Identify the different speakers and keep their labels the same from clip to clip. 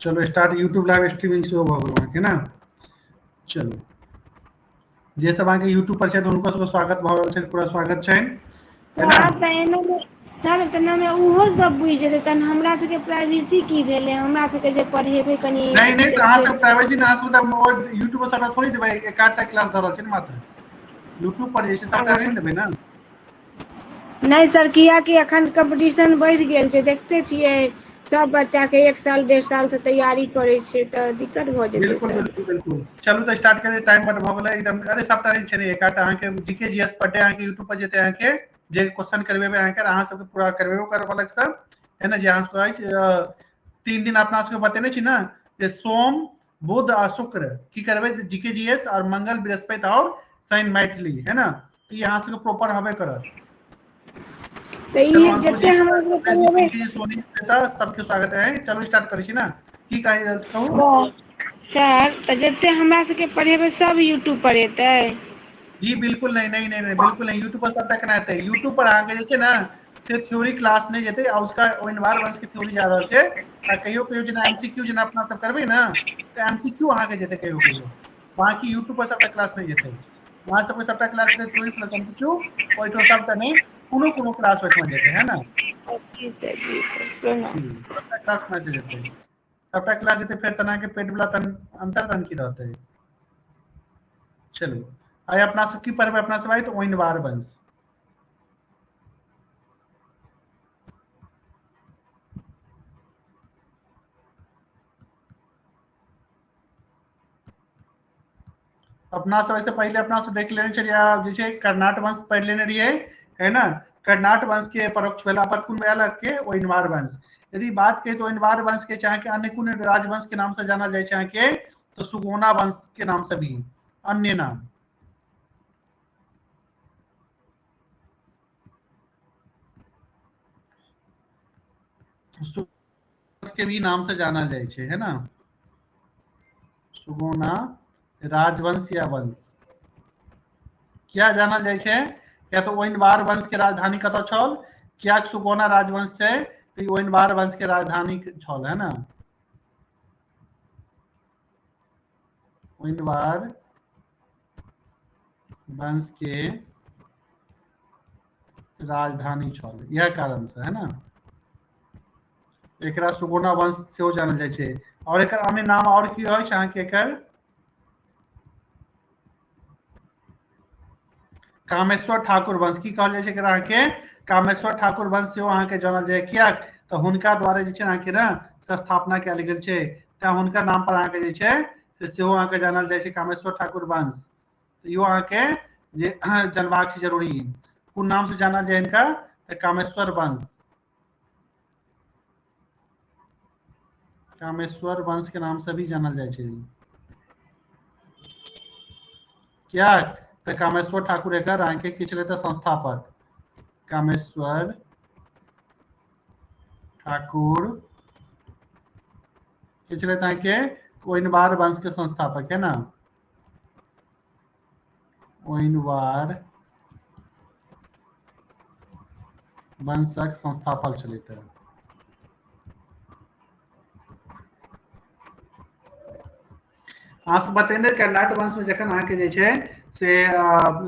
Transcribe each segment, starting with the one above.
Speaker 1: चलो start YouTube live streaming शुरू भ गेल अहाँके ना। चलो जे सब अहाँके यूट्यूब पर छै हुनको सबके स्वागत भ रहल छै, पूरा स्वागत छै, है ना।
Speaker 2: सर तेनामे ओहो सब बुझि जेतै तहन हमरा सबके प्राइवेसी की भेलै, हमरा सबके जे पढ़ेबै कनि
Speaker 1: नहीं नहीं तो अहाँ
Speaker 2: देखबै।
Speaker 1: सब प्राइवेसी ना यूट्यूब पर सबटा थोड़ी देबै, एक आधटा क्लास द रहल छै ने मात्र। यूट्यूब पर जे छै सबटा नहि देबै ना।
Speaker 2: नहि सर कियाकि एखन कम्पटिशन बढ़ि गेल छै, देखते छियै सब बच्चा के 1 साल 1.5 साल से तैयारी करे छै तऽ दिक्कत भऽ जेतै
Speaker 1: बिल्कुल
Speaker 2: सर।
Speaker 1: बिल्कुल बिल्कुल चलू तऽ स्टार्ट करियै, टाइम बड भऽ गेलै एकदम। अरे सबटा नहि छै, एक आधटा अहाँके जीके जीएस पर डे अहाँके यूट्यूब पर जेतै अहाँके जे क्वेश्चन करबेबै अहाँके अहाँ सबके पूरा करबेबो करब अलग से, है ना। जे अहाँ सबके अछि 3 दिन अपना सबके बतेने छी ना, जे सोम बुध आ शुक्र की करबै जीके जीएस, और मंगल बृहस्पति और शनि मैथिली, है ना। ई अहाँ सबके प्रॉपर हेबे करत।
Speaker 2: तऽ
Speaker 1: चलो
Speaker 2: ई
Speaker 1: अंशु जी,
Speaker 2: जते हमरा सबके
Speaker 1: कमलेश जी,
Speaker 2: पढ़ेबै
Speaker 1: पिंकी जी, सोनी श्वेता सबके स्वागत है। चलो स्टार्ट करै छी ना, की कहू।
Speaker 2: सर तऽ जते हमरा सबके पढ़ेबै सब यूट्यूब पर एतै।
Speaker 1: जी बिल्कुल नहीं नहीं नहीं नहीं बिल्कुल नहीं, यूट्यूब पर सबटा केना एतै। यूट्यूब पर अहाँके जे छै ना से थ्योरी क्लास नहीं जेतै, आ उसका ओहिनवार वंश के थ्योरी जा रहल छै। आ कहियो कहियो जेना एमसीक्यू जेना अपना सब करबै ना, तऽ एमसीक्यू अहाँके जेतै कहियो कहियो, बाकी यूट्यूब पर सबटा क्लास नहीं जेतै। वहाँ सबके सबटा क्लास जेतै थ्योरी प्लस एमसीक्यू, ओहिठाम सबटा नहीं कोनो कोनो क्लास ओहिठमा जेतै, है ना।
Speaker 2: जी सर जी सर प्रणाम।
Speaker 1: सबटा क्लास में जेतै, सबटा क्लास जेतै, फेर तना के पेट वला तन अंतर तन की रहतै। चलू आइ अपना सब की पढ़बै, अपना सब आइ तऽ ओहिनवार वंश। अपना सब ऐसे पहले अपना सब देख लेने छलियै जे छै कर्नाट वंश पढ़ि लेने रहियै, है ना। कर्नाट वंश के परोक्ष भेला पर कुन आयल के ओहिनवार वंश। यदि बात करें तो ओहिनवार वंश के चाहे अन्य कुन राजवंश के नाम से जाना जाए चाहे के, तो सुगोना वंश के नाम से भी अन्य नाम। के भी नाम से जाना जाए छै, है ना। सुगोना राजवंश या वंश किया जानल जाइ छै, या तो ओहिनवार वंश के राजधानी कतऽ छल, किया सुगोना राजवंश छै तऽ ओहिनवार वंश के राजधानी छल, है ना। ओहिनवार वंश के राजधानी छल, इएह कारण से, है ना। एकरा सुगोना वंश सेहो जानल जाइ छै, और एकर अन्य नाम और की अछि अहाँके एकर कामेश्वर ठाकुर वंश की कहल जाइ छै एकरा अहाँके, कामेश्वर ठाकुर वंश सेहो अहाँके जानल जाय। किया तऽ हुनका द्वारा जे छै अहाँके ना स्थापना कयल गेल छै, तें हुनकर नाम पर अहाँके जे छै से सेहो अहाँके जानल जाइ छै कामेश्वर ठाकुर वंश। इहो अहाँके जे जानबाक छै जरूरी, कोन नाम से जाना जाए इनका, तऽ कामेश्वर वंश। कामेश्वर वंश के नाम से भी जानल जाइ छै। किया तऽ कामेश्वर ठाकुर एकर अहाँके की छलै तऽ संस्थापक, कामेश्वर ठाकुर के छलैथ अहाँके ओहिनवार वंश के संस्थापक, है ना। ओहिनवार वंशक संस्थापक छलैथ है। अहाँ सब बतेने कर्नाट वंश में जखन अहाँके जे छै से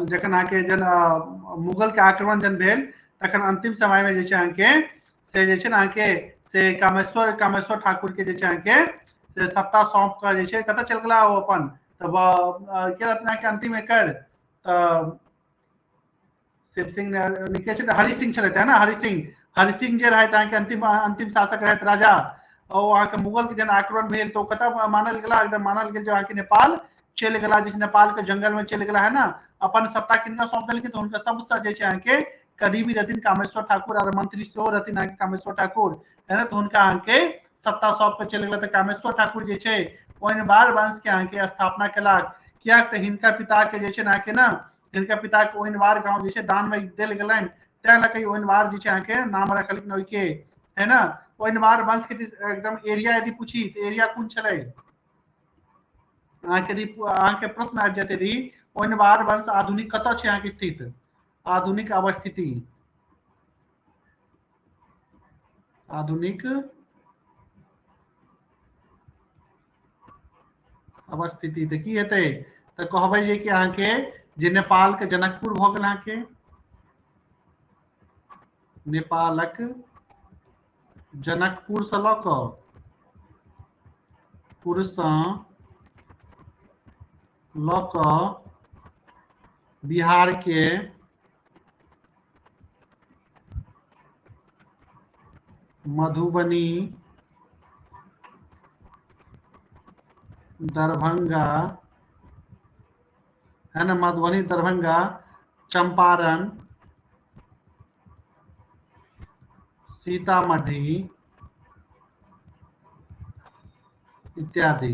Speaker 1: जखन अहाँके मुगल के आक्रमण जन भेल, तखन अंतिम समय में जे छै अहाँके से जे छै ने अहाँके से कामेश्वर ठाकुर के जे छै अहाँके से सत्ता सौंप कऽ जे छै कतऽ चलि गेला ओ अपन, तऽ के रहथिन अहाँके अंतिम एकर शिव सिंह के छै हरि सिंह छलथि है ना, हरि सिंह जे रहथि अहाँके अंतिम शासक रहथि राजा। ओ अहाँके मुगल के जन आक्रमण भेल तऽ ओ कतऽ मानल गेला, एकदम मानल गेल जे अहाँके नेपाल चलि गेला, जे नेपाल के जंगल में चलि गेला, है ना। अपन सत्ता किनका सौंप देलखिन तऽ हुनका सबसँ जे छै अहाँके करीबी रहथिन कामेश्वर ठाकुर, और मंत्री सेहो रहथिन अहाँके कामेश्वर ठाकुर, है ना। तऽ हुनका अहाँके सत्ता सौंप के चलि गेला, तऽ कामेश्वर ठाकुर जे छै ओहिनवार वंश के अहाँके स्थापना केलक। कियाक तऽ हिनका पिता के जे छै अहाँके ना, हिनका पिता के ओहिनवार गांव जे छै दान में देल गेलनि, तें लऽ कऽ ओहिनवार जे छै अहाँके नाम रखलखिन ओहिके, है ना। ओहिनवार वंश के एकदम एरिया यदि पूछी तऽ एरिया कोन छलै अहाँके प्रश्न आबि जायत यदि ओहिनवार वंश आधुनिक कतऽ छै अहाँके स्थित, आधुनिक अवस्थिति, आधुनिक अवस्थिति तऽ की हेतै तऽ कहबै जे कि अहाँके जे नेपाल के जनकपुर भऽ गेल अहाँके नेपालक जनकपुर से लऽ कऽ पुरसँ लऽ कऽ बिहार के मधुबनी दरभंगा है ना, मधुबनी दरभंगा चंपारण सीतामढ़ी इत्यादि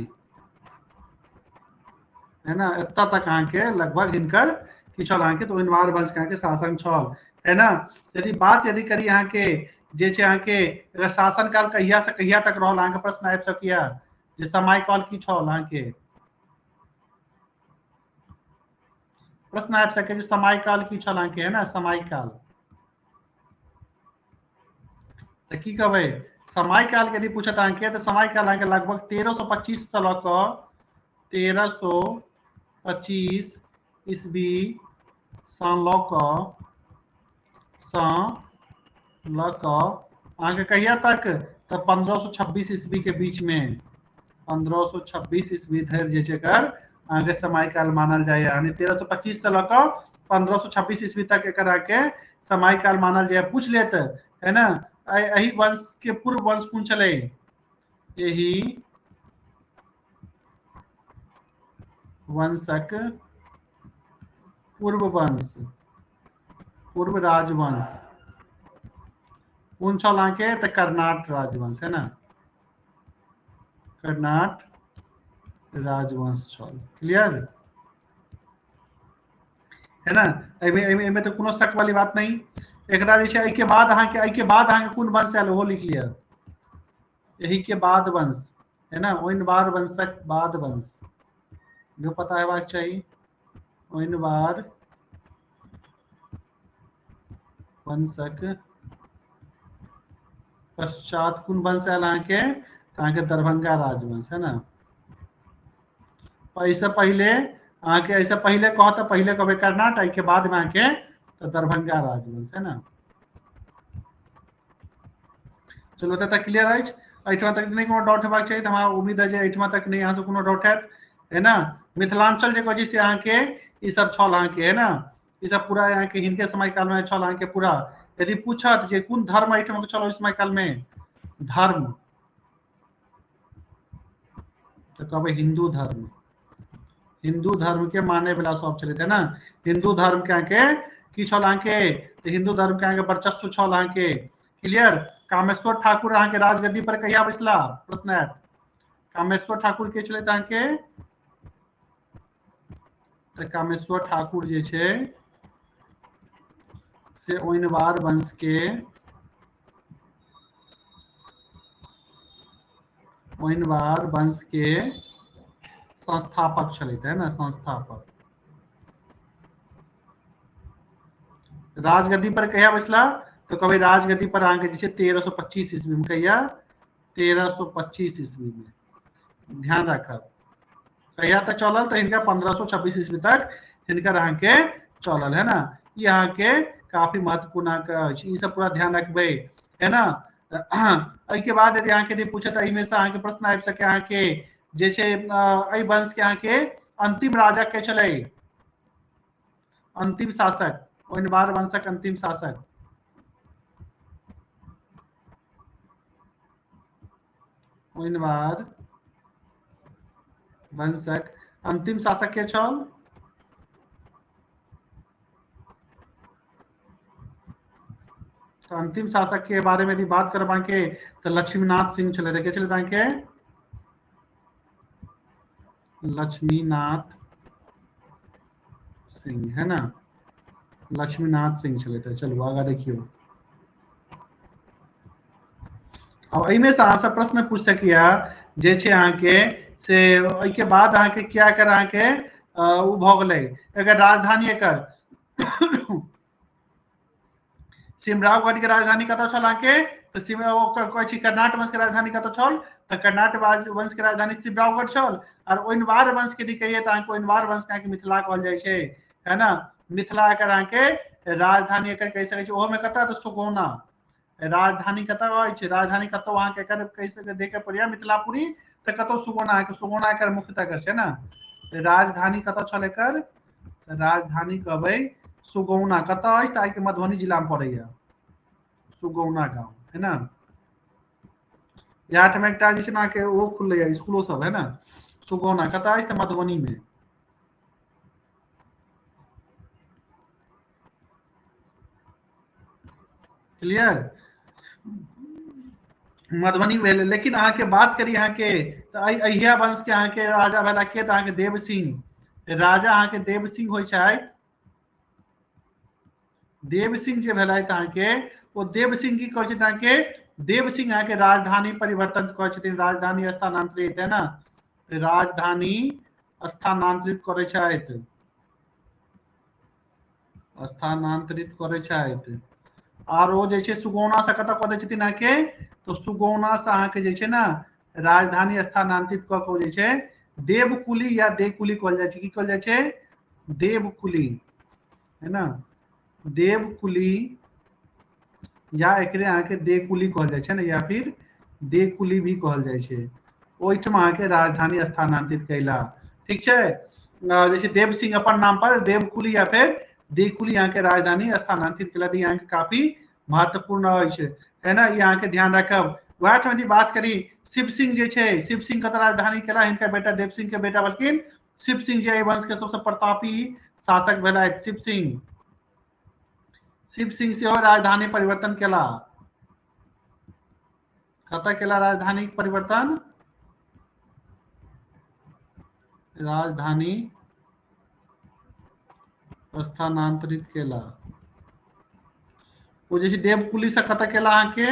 Speaker 1: है ना, एतऽ तक अहाँके लगभग हिनकर की छल अहाँके तऽ ओहिनवार वंश के अहाँके शासन छल है ना। यदि बात यदि करी अहाँके जे छै अहाँके अगर शासन काल कहिया से कहिया तक रहल अहाँके प्रश्न आबि सकैया जे समय काल की छल अहाँके प्रश्न आबि सकै जे समय काल की छल अहाँके है ना, समय काल तऽ की कहबै समय काल यदि पूछत अहाँके तऽ समय काल अहाँके लगभग 1325 से लऽ कऽ 1325 ईस्वी सँ लऽ कऽ अहाँके कहिया तक तऽ 1526 ईस्वी के बीच में 1526 ईस्वी धरि जे छै एकर अहाँके समय काल मानल जाए, यानी 1325 से लऽ कऽ 1526 ईस्वी तक एकर अहाँके समय काल मानल जाए। पूछ लेत है ना एही वंश के पूर्व वंश कौन छलै, एही वंशक पूर्व वंश पूर्व राजवंश कौन छल अहाँके तऽ कर्नाट राजवंश है ना, कर्नाट राजवंश छल। क्लियर है ना, एहिमे तो कोनो शक वाली बात नहीं। एकरा जे छै एहिके बाद अहाँके कोन वंश आयल ओहो लिख लिअ, यही के बाद वंश है ना, ओहिनवार वंशक बाद वंश जो पता हेबाक चाही। ओहिनवार वंशक पश्चात कोन वंश आयल अहाँके दरभंगा राजवंश है ना। ऐसे पहले कहो तो पहले कहबै कर्नाट, एहि के बाद में अहाँके तो दरभंगा राजवंश है ना। चलो एतऽ तक क्लियर अछि, एहिठमा तक नहीं कोनो डाउट हेबाक चाहिए, हमरा उम्मीद है जे एहिठमा तक नहीं अहाँ कोनो डाउट है ना। मिथिलांचल जे वजह से अहाँके ई सब छल अहाँके है ना, ई सब पूरा अहाँके हिनके समय काल में छल अहाँके पूरा। यदि पूछत जे कोन धर्म एहिठमा छल ओहि समय काल में धर्म तो कहबै हिंदू धर्म, हिंदू धर्म के माने वाला सब छलै है ना। हिंदू धर्म के अहाँके की छल अहाँके तऽ हिंदू धर्म के अहाँके वर्चस्व छल अहाँके। क्लियर। कामेश्वर ठाकुर अहाँके राजगद्दी पर कहिया बैसला प्रश्न आयत, कामेश्वर ठाकुर के छलै अहाँके तऽ कामेश्वर ठाकुर जे छै से ओहिनवार वंश के संस्थापक छलै है ना, संस्थापक। राजगद्दी पर कहिया बैसला तो कहबै राजगद्दी पर अहाँके जे छै 1325 ईस्वी में, कहिया 1325 ईस्वी में, ध्यान रखब। कहिया तक चलल तो इनका 1526 ईस्वी तक हिनकर अहाँके चलल है ना। ई अहाँके काफी महत्वपूर्ण अहाँके ई सब पूरा ध्यान रखबै है ना। एहिके बाद यदि अहाँके यदि पूछत एहिमे से अहाँके प्रश्न आबि सके अहाँके जे छै एहि वंश के अहाँके अंतिम राजा के छलै, अंतिम शासक, ओहिनवार वंशक अंतिम शासक ओहिनवार वंशक अंतिम शासक के छल तो अंतिम शासक के बारे में यदि बात करब अहाँके तो लक्ष्मीनाथ सिंह छलै, के छलै अहाँके लक्ष्मीनाथ सिंह है ना, लक्ष्मीनाथ सिंह छलै। तो चलू आगा देखियो। अब एहिमे से अहाँ सब प्रश्न पूछ सकिया जे छै अहाँके से एहिके बाद अहाँके क्या कर अहाँके उ भऽ गेलै एकर राजधानी एकर सिमरावगढ़ के राजधानी कतऽ छल अहाँके तो कहै छी कर्नाट वंश के राजधानी कतौ छल तो कर्नाट वंश के राजधानी शिवरावगढ़ छल। और ओनवार वंश के कहिए तो ओनवार वंश के मिथिला कहल जाइ छै, है ना। मिथिला एकर राजधानी एकर कहि सकै छी ओहो में कतऽ तो सुगौना राजधानी कतऽ अछि, राजधानी कतौ अहाँके एकर कहि सकै देखे पड़ैया मिथिलापुरी तो कतौ सुगौना सुगौना एकर मुख्यतः छै ना। राजधानी कतऽ छल एकर, राजधानी कहबै सुगौना कतऽ अछि तऽ मधुबनी जिला में पड़ैया सुगौना गाँव, है ना। यहाँ में एकटा जे छै अहाँके ओ खुलैया स्कूलो सब, है ना। सुगौना कतऽ अछि तऽ मधुबनी में। क्लियर, मधुबनी भेल। लेकिन अहाँके बात करी अहाँके अहिया वंश के अहाँके राजा भेला के तऽ अहाँके देव सिंह राजा अहाँके देव सिंह होइ छै। देव सिंह जे भेलथि अहाँके ओ देव सिंह की कहै छै अहाँके देव सिंह अहाँके राजधानी परिवर्तन करै छथिन, राजधानी स्थानांतरित, है ना। राजधानी स्थानांतरित करै छथि, स्थानांतरित करै छथि। और वो जे छै सुगौना से कतऽ कऽ दै छथिन अहाँके तो सुगौना से अहाँके जे छै ना राजधानी स्थानांतरित कऽ के जे छै देवकुली या देकुली कहल जाइ छै, की कहल जाइ छै देवकुली, है ना। देवकुली या एकरे अहाँके देकुली कहल जाइ छै ना, या फिर देकुली भी कहल जाइ छै। ओहिठाम अहाँके राजधानी स्थानांतरित कैला, ठीक छै। जैसे देव सिंह अपन नाम पर देवकुली या फिर देकुली यहाँ के राजधानी स्थानांतरित केलक, यहाँ के काफी महत्वपूर्ण अछि, है ना। ये अहाँके ध्यान रखब। वएह ठाम यदि बात करी शिव सिंह जे छै, शिव सिंह कतऽ राजधानी केला, हिनका बेटा देव सिंह के बेटा बल्कि शिव सिंह जे वंश के सबसे प्रतापी शासक भेलथि शिव सिंह। शिव सिंह सेहो राजधानी परिवर्तन केला, कतऽ केला राजधानी परिवर्तन, राजधानी स्थानांतरित केला। वो जैसे देवकुली से कतऽ केला अहाँके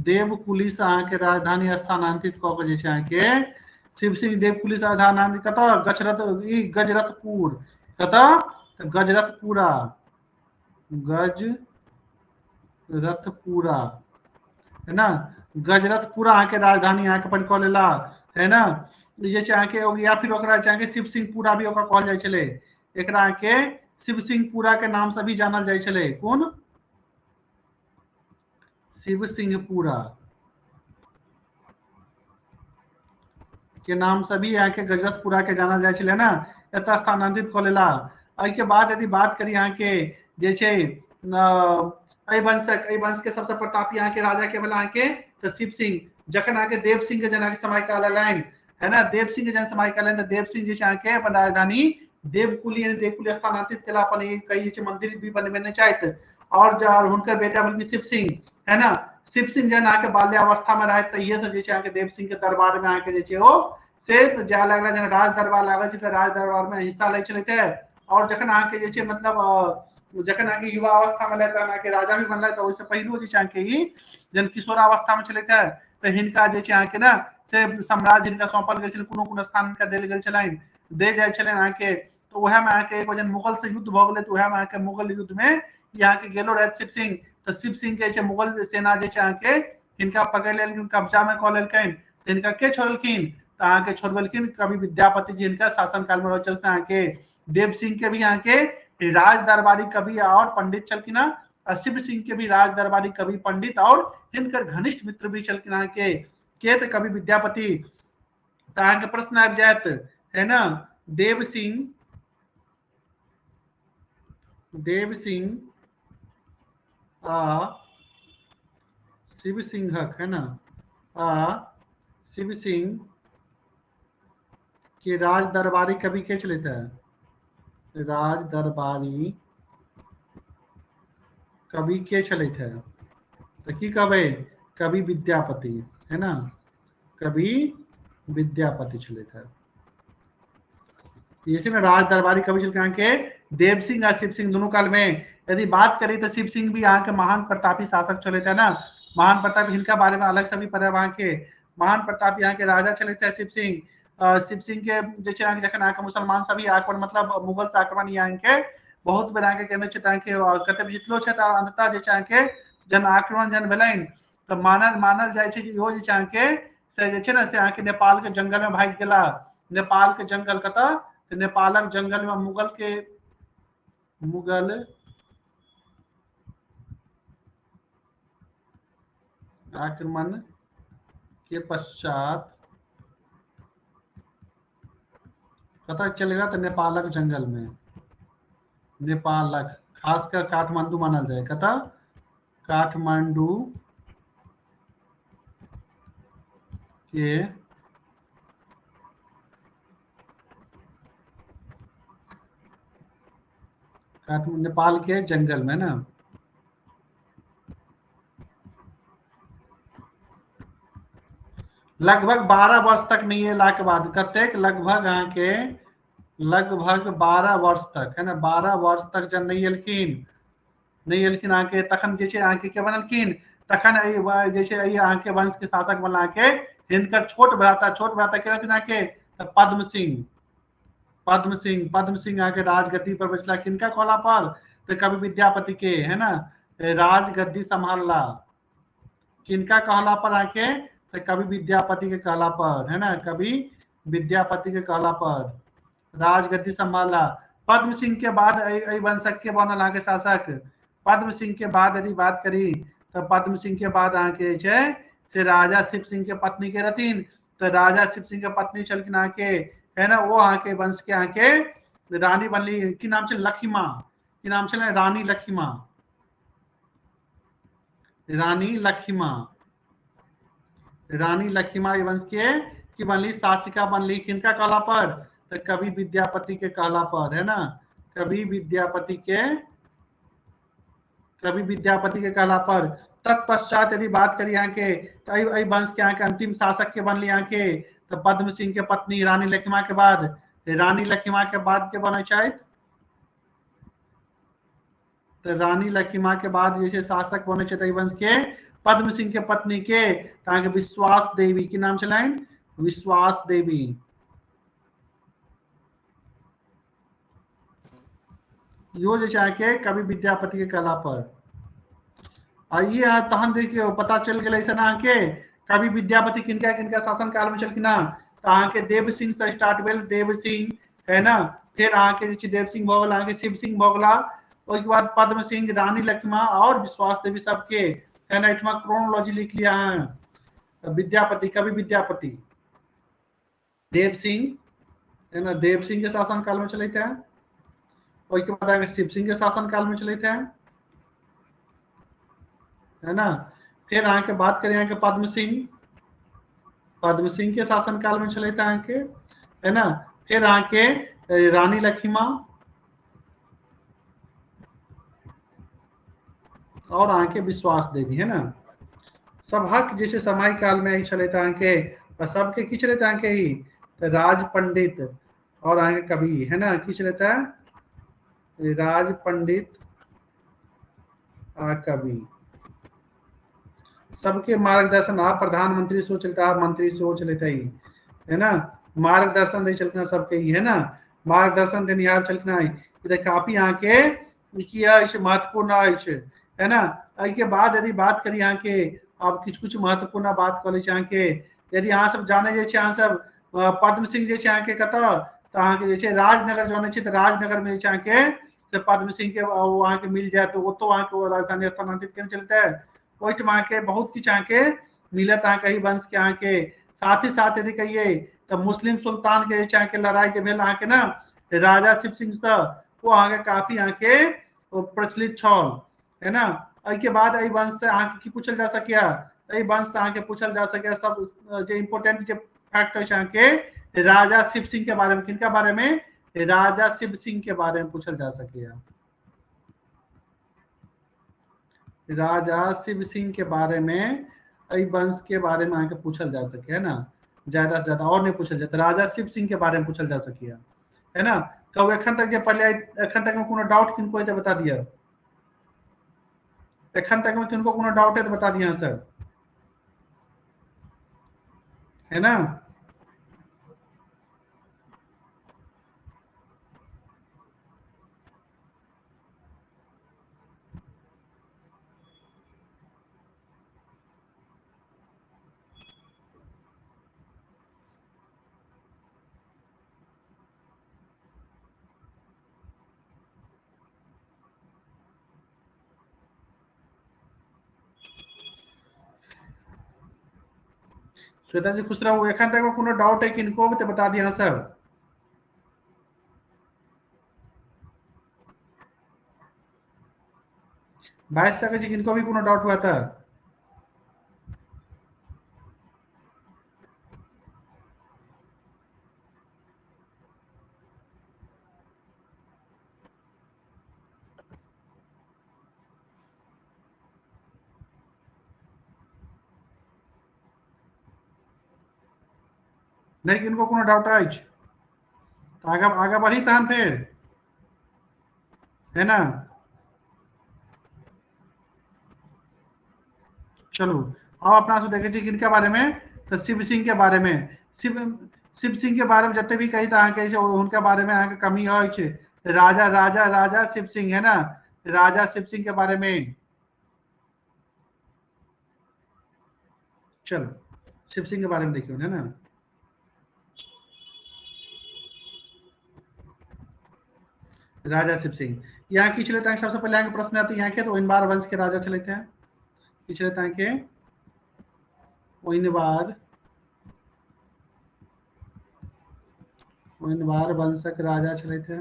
Speaker 1: देवकुली से अहाँके राजधानी स्थानांतरित कऽ के जे छै अहाँके शिव सिंह देवकुली से राजधानी कतऽ गजरथपुर, कतऽ गजरथपुरा, गजरथपुरा, है ना। गजरथपुरा अहाँके राजधानी अहाँके अपन कऽ लेला, है ना। जे छै अहाँके या फिर ओकरा अहाँके शिव सिंहपुरा भी ओकरा कहल जाइ छलै, एकरा अहाँके शिव सिंहपुरा के नाम से भी जानल जाइ छलै, कोन शिव सिंहपुरा के नाम से भी यहाँ के गजरथपुरा के जानल जाइ छलै ना, एतऽ स्थानांतरित कऽ लेला। एहिके बाद यदि बात करी अहाँके जे छै एहि वंश के सबसे प्रतापी अहाँके राजा के भेला अहाँके तऽ शिव सिंह। जखन अहाँके देव सिंह के जेना समय काल एलनि, है ना, देव सिंह के जन समय काल एलनि तऽ देव सिंह जे छै अहाँके अपन राजधानी देवकुली देवकुली स्थानांतरित केला, अपन कई मंदिर भी बनबेने छथि। और हुनकर बेटा बल्कि शिव सिंह, है ना। शिव सिंह जहन अहाँके बाल्यावस्था में रहथि तहिए से जे छै अहाँके देव सिंह के दरबार में अहाँके जे छै ओ से जाय लगला, जेना राज दरबार लागल छै तऽ राज दरबार में हिस्सा लै छलथि। और जखन अहाँके जे छै मतलब जखन अहाँके युवा अवस्था में रहथि अहाँके राजा भी बनलथि, ओहिसँ पहिलो जे छै अहाँके ई जहन किशोरावस्था में छलथि तऽ हिनका जे छै अहाँके ना से साम्राज्य हिनका सौंपल गेल छलनि, कोनो स्थान हिनका देल गेल छलनि, दे जाइ छलनि अहाँके। तो वह में अहाँके एगो जन मुगल से युद्ध भऽ गेलै तऽ वह में अहाँके मुगल युद्ध में यहाँ के गेलो रहथि शिव सिंह, तऽ शिव सिंह के मुगल सेना जे छै अहाँके हिनका पकड़ लेलखिन, कब्जा में कऽ लेलखिन। हिनका के छोड़लखिन तऽ अहाँके छोड़बेलखिन कवि विद्यापति जी, हिनका शासन काल में रहल छलखिन अहाँके। देव सिंह के भी अहाँके राज दरबारी कवि और पंडित छलखिन, और शिव सिंह के भी राज दरबारी कवि पंडित और हिनकर घनिष्ठ मित्र भी छलखिन अहाँके के तऽ कवि विद्यापति। तऽ अहाँके प्रश्न आबि जायत, है ना, देव सिंह आ शिव सिंहक, है ना, आ शिव सिंह के राज दरबारी कवि के छलथि है, राज दरबारी कवि के छलथि है तऽ की कहबै कवि विद्यापति, है ना, कवि विद्यापति छलथि है। ये छै ना राज दरबारी कवि छलखिन अहाँके देव सिंह आ शिव सिंह दुनू काल में। यदि बात करी तो शिव सिंह भी अहाँके महान प्रतापी शासक छलथि है ना, महान प्रतापी, हिनका बारे में अलग से भी पढ़ब अहाँके। महान प्रतापी अहाँके राजा छलथि है शिव सिंह। शिव सिंह के जे छै जखन अहाँके मुसलमान सब भी आक्रमण मतलब मुगल से आक्रमण अहाँके बहुत बेर अहाँके केने छै, अहाँके कते जीतलो छै, अंततः जे छै अहाँके जन आक्रमण जन भेलनि तऽ मानल जाइ छै जे इहो जे छै अहाँके से जे छै ने से अहाँके नेपाल के जंगल में भागि गेला। नेपाल के जंगल कतऽ, तऽ नेपालक जंगल में मुगल आक्रमण के पश्चात कतऽ चले गया, तो नेपालक जंगल में, नेपालक खासकर काठमांडू मानल जाए, कतऽ काठमांडू के नेपाल के जंगल में ना लगभग 12 वर्ष तक नहीं अयला के बाद कतेक लगभग अहाँ के लगभग 12 वर्ष तक है ना, 12 वर्ष तक जब नहीं एलखिन अहाँ के, तखन जे छै अहाँ के बनलखिन, तखन जे छै अहाँ के वंश के शासक बनला अहाँ के हिनकर छोट भ्राता के रहथिन अहाँ के पद्म सिंह अहाँ के राजगद्दी पर बैसला किनका कहला पर, तो कवि विद्यापति के, है ना, राजगद्दी संभालला किनका कहला पर अहाँ के, तो कवि विद्यापति के कहला पर, है ना, कवि विद्यापति के कहला पर राजगद्दी संभाला। पद्म सिंह के बाद वंशक के बनल अहाँ के शासक, पद्म सिंह के बाद यदि बात करी तो पद्म सिंह के बाद अहाँ के छै से राजा शिव सिंह के पत्नी के रहथिन, तो राजा शिव सिंह के पत्नी छलखिन अहाँ के, है ना, वो अहाँ के वंश के अहाँ के रानी बनली, की नाम छै लखीमा, की नाम छलै रानी लखीमा, रानी लखीमा वंश के की बनली शासिका बनली, किनका कहला पर, तो कवि विद्यापति के कहला पर, है ना, कवि विद्यापति के कहला पर। तत्पश्चात यदि बात करी यहाँ के तो वंश के यहाँ के अंतिम शासक के बनली यहाँ के तो पद्म सिंह के पत्नी रानी लखीमा के बाद, रानी लखीमा के बाद के बने छथि, तो रानी लखीमा के बाद जे शासक बने छथि वंश के पद्म सिंह के पत्नी के अहाँ के विश्वास देवी, की नाम छलनि विश्वास देवी। इहो जे छै अहाँ के कवि विद्यापति के कहला पर। आइए तहन देखियो पता चल गए अहाँ के कवि विद्यापति किनका किनका शासन काल में छलखिन हँ, तो अहाँ के देव सिंह से स्टार्ट भेल, देव सिंह, है ना, फिर अहाँ के देव सिंह भऽ गेल, अहाँ के शिव सिंह भऽ गेला, उसके बाद पद्म सिंह, रानी लक्ष्मा और विश्वास देवी सबके, है ना, इसमें क्रोनोलॉजी लिख लिया है। विद्यापति, कवि विद्यापति, देव सिंह, है ना, देव सिंह के शासन काल में चले थे, उसके बाद शिव सिंह के शासन काल में चले थे, है ना, फिर अहाँ के बात करें यहाँ के पद्म सिंह के शासन काल में चले थे अहाँ के, है ना, फिर अहाँ के रानी लक्ष्मा और अहाँ के विश्वास देवी, है ना, सभक जैसे समय काल में चले थे अहाँ के, सबके की चले थे अहाँ के ही राज पंडित और अहाँ के कवि, है ना, की चले थे राज पंडित कवि, सबके मार्गदर्शन आप प्रधानमंत्री सो चलता है, मंत्री सो चलता ही, है ना, मार्गदर्शन दे चलना सबके ही, है ना, मार्गदर्शन देनिहार चलना है, काफी यहाँ के महत्वपूर्ण है ना। के बाद यदि बात करी यहाँ के अब कुछ महत्वपूर्ण बात कर यहाँ के, यदि अहाँ सब जाने अहाँ सब पद्म सिंह जे अहाँ के कतऽ, तो अहाँ के जे राजनगर जाने तो राजनगर में अहाँ के पद्म सिंह के वहाँ के मिल जाए, तो ओतो अहाँ के राजधानी स्थानांतरित केना चलते है, ओहिठाम अहाँ के बहुत किछु अहाँ के मिलत अहाँ के वंश के अहाँ के। साथ ही साथ यदि कहिए तो मुस्लिम सुल्तान के अहाँ के लड़ाई के भेल अहाँ के ना राजा शिव सिंह से, वो अहाँ के काफी अहाँ के प्रचलित छल, है ना। के बाद वंश से अहाँ के की पूछल जा सकिया, वंश से अहाँ के पूछल जा सकिया सब जो इम्पोर्टेंट जो फैक्ट है अहाँ के राजा शिव सिंह के बारे में, किनका बारे में, राजा शिव सिंह के बारे में पूछल जा सकिया, राजा शिव सिंह के बारे में, वंश के बारे में आके पूछल जा सके, है ना, ज्यादा से ज्यादा और नहीं पूछल जाता, राजा शिव सिंह के बारे में पूछल जा सकिया, है ना। तो एखन तक पहले एखन तक में कोनो डाउट किनको है तो बता दिया, एखन तक में किनको कोनो डाउट है तो बता दिया सर, है ना। श्वेता जी खुश रहो। एखन तक कोनो डाउट है किनको तो बता दिया सब। बाईस तक जी किनको भी कोनो डाउट हुआ था? नहीं किनको कोनो डाउट है? आगे आगे बढ़ी तहन फिर, है ना? चलो अब अपना से देखे किनके बारे में, तो शिव सिंह के बारे में। शिव शिव सिंह के बारे में जते भी कही था उनके बारे में अहाँ के कमी है। राजा राजा राजा शिव सिंह, है ना? राजा शिव सिंह के बारे में। चलो शिव सिंह के बारे में देखिए, है ना? राजा शिव सिंह यहाँ की चले थे। सबसे पहले यहाँ के प्रश्न आते हैं यहाँ के, तो ओइनबार वंश के राजा चले थे। पिछले थे के ओइनबार वंशक राजा चले थे।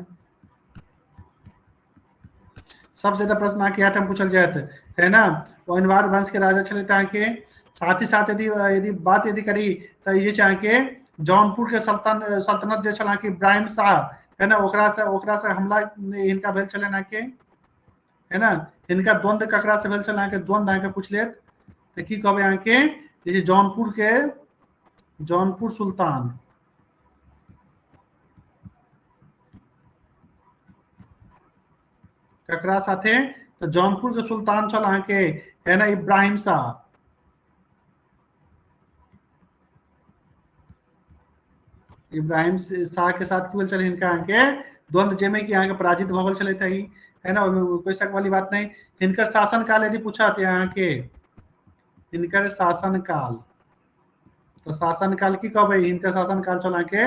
Speaker 1: सबसे ज्यादा प्रश्न आके यहाँ पूछल जाए, है ना? ओइनबार वंश के राजा चले थे के। साथ ही साथ यदि बात करी तो ये चाहे के जौनपुर के सल्तनत जो चला कि इब्राहिम शाह, है ना? ओकरा से हमला इनका भेल चले ना के, है ना? इनका द्वंद्व ककरा से भेल चले के, द्वंद्व आके पूछ ले तो की कहबे यहाँ के जैसे जौनपुर सुल्तान, ककरा साथे, तो जौनपुर के सुल्तान चल अहाँ के, है ना? इब्राहिम शाह। इब्राहिम शाह के साथ की चले इनका अहाँ के द्वंद्व, जेमे कि यहाँ के पराजित भगल चले थे, है ना? कोई शक वाली बात नहीं। इनकर शासन काल यदि पूछा तो यहाँ के इनकर शासन काल, तो शासन काल की कहबे इनका शासन काल चला के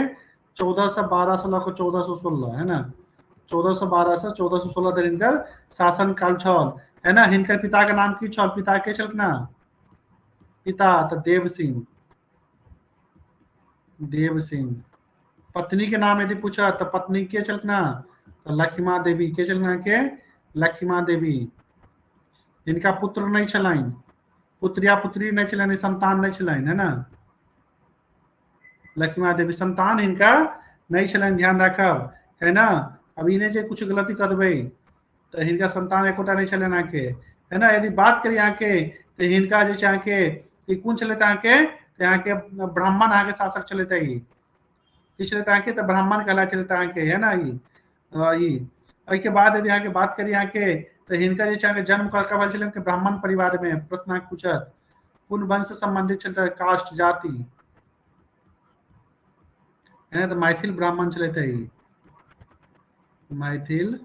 Speaker 1: 1412 से लग 1416, है ना? 1412 से 1416 तक इनकर शासन काल छल, है ना? इनकर पिता के नाम की छल? पिता के छल ना? पिता तो देव सिंह। देव सिंह। पत्नी के नाम यदि पूछा तो पत्नी के चल ना? तो लक्ष्मा देवी के चलना के? लक्ष्मा देवी। इनका पुत्र नहीं चलाइन, पुत्र या पुत्री नहीं चलाइन, संतान नहीं चलाइन, है ना? लक्ष्मा देवी संतान इनका नहीं चलाइन, ध्यान रखब, है ना? अब इन्हें जो कुछ गलती कर देवे तो इनका संतान एकोटा नहीं चलेना के, है ना? यदि बात करिए यहाँ के तो इनका जो चाहे के कौन चले यहाँ के, तो यहाँ के ब्राह्मण यहाँ के शासक चले थे। पिछले यहाँ के तो ब्राह्मण कहला चलता यहाँ के, है ना? ये के बाद यदि यहाँ के बात करिए यहाँ के तो इनका जो चाहे जन्म कब चले के ब्राह्मण परिवार में। प्रश्न पूछत कौन वंश से संबंधित चलता है? कास्ट जाति, है ना? तो मैथिल ब्राह्मण चले थे। मैथिल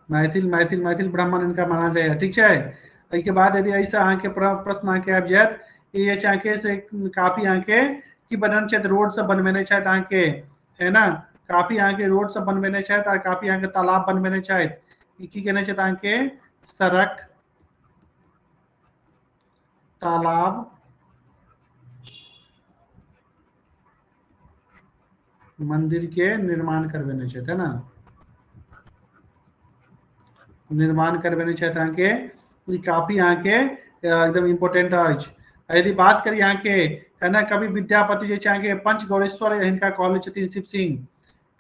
Speaker 1: मैथिल मैथिल मैथिल ब्राह्मण इनका माना जाए, ठीक है? के बाद यदि ऐसा आके प्रश्न आके आबि जायत ये चाहे से काफी आके की बनन छे रोड से बनबेने छे आके, है ना? काफी आके रोड से बनबेने छे और काफी आके तालाब बनबेने छे। की कहने छे आके सड़क, तालाब, मंदिर के निर्माण करबेने छे, है ना? निर्माण करबेने छे आके काफी आके एकदम इम्पोर्टेंट है। यदि बात करिए यहाँ के, है ना? कवि विद्यापति जो चाहे पंच गौरेश्वर इनका कहले छथिन शिव सिंह।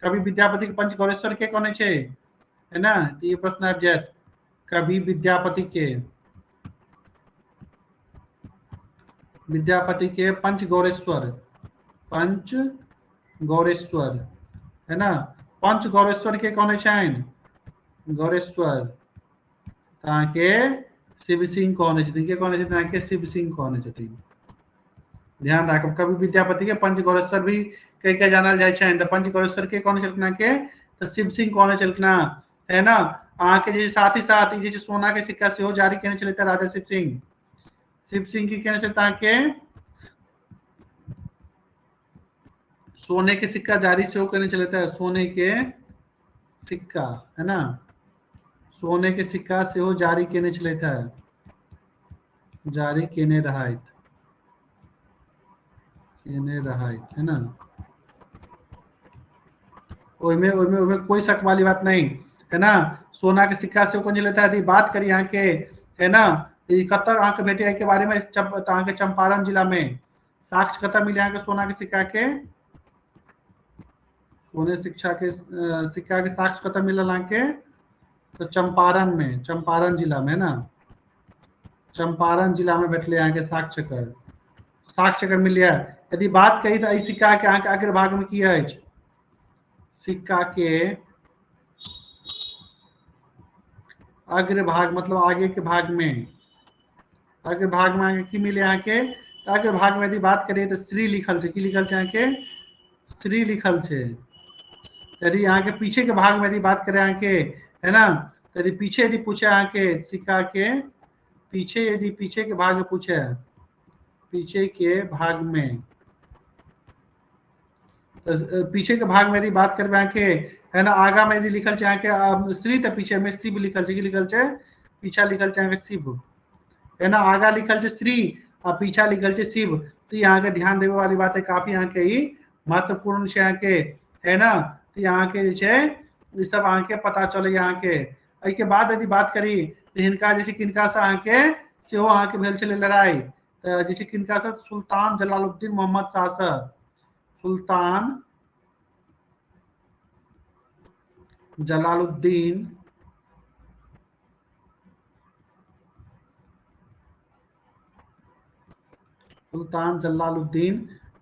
Speaker 1: कवि विद्यापति के पंच गौरेश्वर के कहने छे, है ना? तो ये प्रश्न आबि जायत कवि विद्यापति के पंच गौरेश्वर, पंच गौरेश्वर, है ना? पंच गौरेश्वर के कहने छेन गौरेश्वर ताके शिव सिंह कहने छथिन। के कहने छथिन आके शिव सिंह कहने छथिन। ध्यान राखब कवि विद्यापति के पंच गौरेश्वर भी कह के जानल जाय छेन। तो पंच गौरेश्वर के कहने छलखिन आके तो शिव सिंह कहने छलखिन, है ना? आके जे साथ ही साथ जे सोना के सिक्का सेहो जारी केने छले राजा शिव सिंह। शिव सिंह की कहने छलता के सोने के सिक्का जारी सेहो केने छले थे। सोने के सिक्का, है ना? सोने के सिक्का सेहो जारी केने छले थे। जारी केने रहाइत है ना। ओइमे ओइमे ओइमे कोई शक वाली बात नहीं है ना। सोना के सिक्का से कौन लेता है। बात करी यहाँ के है ना, कत अहाँ के भेटे के बारे में अहाँ के चंपारण जिला में साक्ष्य कत मिले यहाँ के सोना के सिक्का के, सोने सिक्का के साक्ष्य कत मिलल अहाँ के, तो चंपारण में, चंपारण जिला में है ना, चंपारण जिला में भेटले यहाँ के साक्ष्य कर मिल गया। यदि बात कही तो सिक्का के अहाँ के अग्र भाग में की है, सिक्का के अग्र भाग मतलब आगे के भाग में, अग्र भाग में आगे की मिले यहाँ के, अग्र भाग में यदि बात करिए तो श्री लिखल है, की लिखल है यहाँ के, श्री लिखल है। यदि यहाँ के पीछे के भाग में यदि बात करें यहाँ के है ना, तो यदि पीछे यदि पूछे यहाँ के सिक्का के पीछे, यदि पीछे के भाग में पूछे, पीछे के भाग में, तो पीछे के भाग में यदि बात करबे यहाँ के है ना, आगा में यदि लिखल है यहाँ के श्री, तो पीछे में शिव लिखल है, की लिखल है, पीछा लिखल है यहाँ के शिव है ना, आगा लिखल है श्री और पीछा लिखल है शिव। तो यहाँ के ध्यान देवे वाली बात है, काफी यहाँ के ही महत्वपूर्ण है यहाँ के है ना। तो यहाँ के ये सब अहाँ के पता चले यहाँ के। के बाद यदि बात करी तो हिनका जैसे किनका से अहाँ के सेहो अहाँ के भेल छलै लड़ाई, तो जैसे किनका से सुल्तान जलालुद्दीन मोहम्मद शाह से, सुल्तान जलालुद्दीन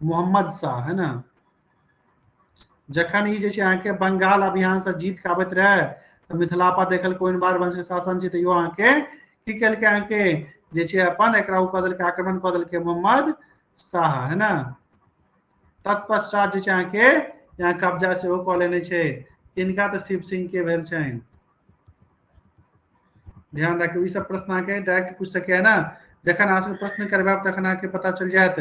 Speaker 1: मोहम्मद शाह है ना, जखन ई जे छै अहाँ के बंगाल अभियान से जीत के आबैत रहे, तो मिथिला पर देखल कोइन बार वंश के शासन छै, तो अहाँ के की केलकै अहाँ के जे छै अपन एकरा ऊपर देलकै, आक्रमण कऽ देलकै मोहम्मद शाह है ना। तत्पश्चात जे छै अहाँ के यहाँ कब्जा सेहो कऽ लेने छै, इनका तो शिव सिंह के भेल छनि। ध्यान रखियो, ई सब प्रश्न अहाँ के डायरेक्ट पूछ सके है ना, जखन अहाँ से प्रश्न करबाब तखन अहाँ के पता चल जायत।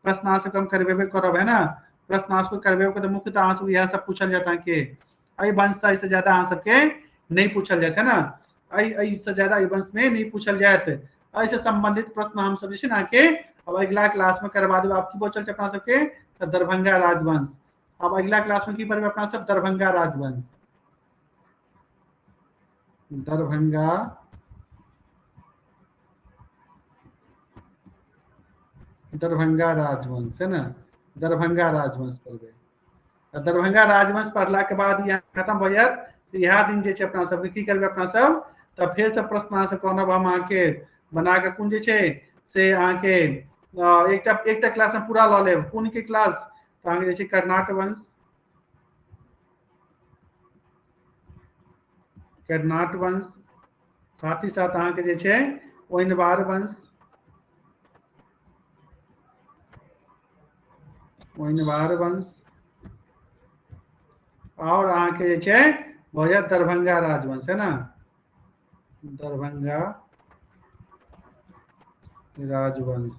Speaker 1: प्रश्न अहाँ से कम करबेबे करब है ना, प्रश्न अहाँ से करबेब के तो मुख्यतः अहाँ से यह सब पूछल जाता है कि अई वंश से इससे ज्यादा अहाँ सबके नहीं पूछल जाता है ना, अई से ज्यादा ई वंश में नहीं पूछल जायत। ऐसे संबंधित प्रश्न हम सब जे ना के अब अगला क्लास में करवा देब। आप की बचल छै अपना सबके तो दरभंगा राजवंश। अब अगला क्लास में की पढ़बे अपना सब, दरभंगा राजवंश, दरभंगा राजवंश है ना, दरभंगा राजवंश पढ़बे। दरभंगा राजवंश पढ़ला के बाद यहाँ खत्म हो जात, तो यह दिन जे छै अपना सब की करबे अपना सब, तब फिर से प्रश्न अहाँ से कहब हम अहाँ के बना के कोन जे छै से अहाँ के एकटा क्लास में पूरा लऽ लेब। कोन के क्लास, तो अहाँ के जे छै कर्नाट वंश, कर्नाट वंश, साथ ही साथ अहाँ के जे छै ओइनवार वंश, ओइनवार वंश, और अहाँ के जे छै भऽ जायत दरभंगा राजवंश है ना, दरभंगा राजवंश।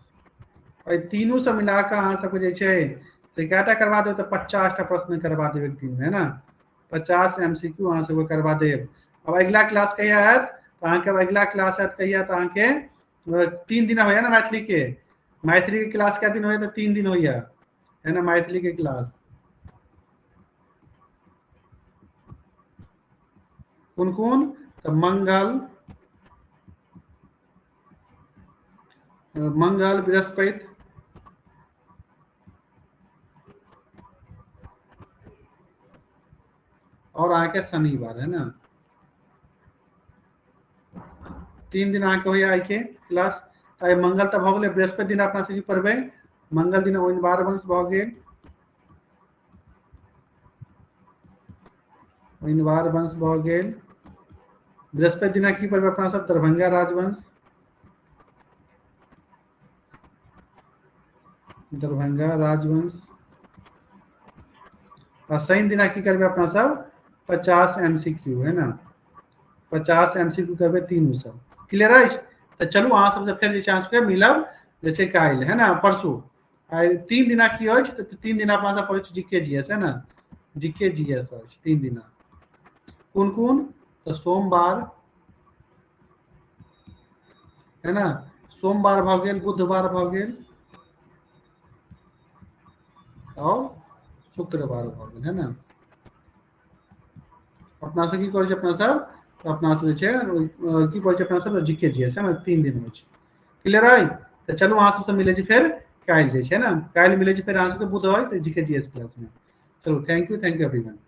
Speaker 1: और तीनों से मिला के अहाँ सबके जे छै से कएटा करवा देब, तो 50 टा प्रश्न करवा देब एक दिन में है ना, 50 MCQ अहाँ सबके करवा देब। अब अगला क्लास कहिया हैत, तो अहाँ के अगला क्लास हैत कहिया, तो अहाँ के 3 दिन होइया ना मैथिली के, मैथिली के क्लास क्या दिन होइया, तो 3 दिन होइया है ना मैथिली के क्लास। कौन कौन, तो मंगल बृहस्पति और अहाँ के शनिवार है ना, 3 दिन अहाँ के होइया आई के क्लास। आई मंगल तो भऽ गेलै, बृहस्पति दिन अपना सब की पढ़बै, मंगल दिन ओइनवार वंश भऽ गेल, ओइनवार वंश भऽ गेल। बृहस्पति दिन की पढ़बै अपना सब, दरभंगा राजवंश, दरभंगा राजवंश। और शनि दिन की करबे अपना सब 50 MCQ है ना, 50 MCQ करबे तीनों सब। क्लियर है, तो चलू अहाँ सबसे फिर जे चांस पे मिलब जे छै काल्हि है ना, परसू। आई 3 दिना की होय छै, तो 3 दिन अपना सब पढ़ै छी GK GS है ना, GK GS होय छै 3 दिना। कौन कौन, तो सोमवार है ना, सोमवार भ गेल, बुधवार भ गेल और शुक्रवार भ गेल, है ना। अपना सब की करै छै, अपना सब तो अपना सब जे छै की कहै छै अपना सब जीके जीएस, है ना, 3 दिन होइ छै। क्लियर है? तो चलू अहाँ सबसे मिलै छै फेर काल्हि जे छै ना, काल्हि मिलै छै फेर अहाँ सबके बुध है तो जीके जीएस क्लास में। चलो थैंक यू एवरीवन।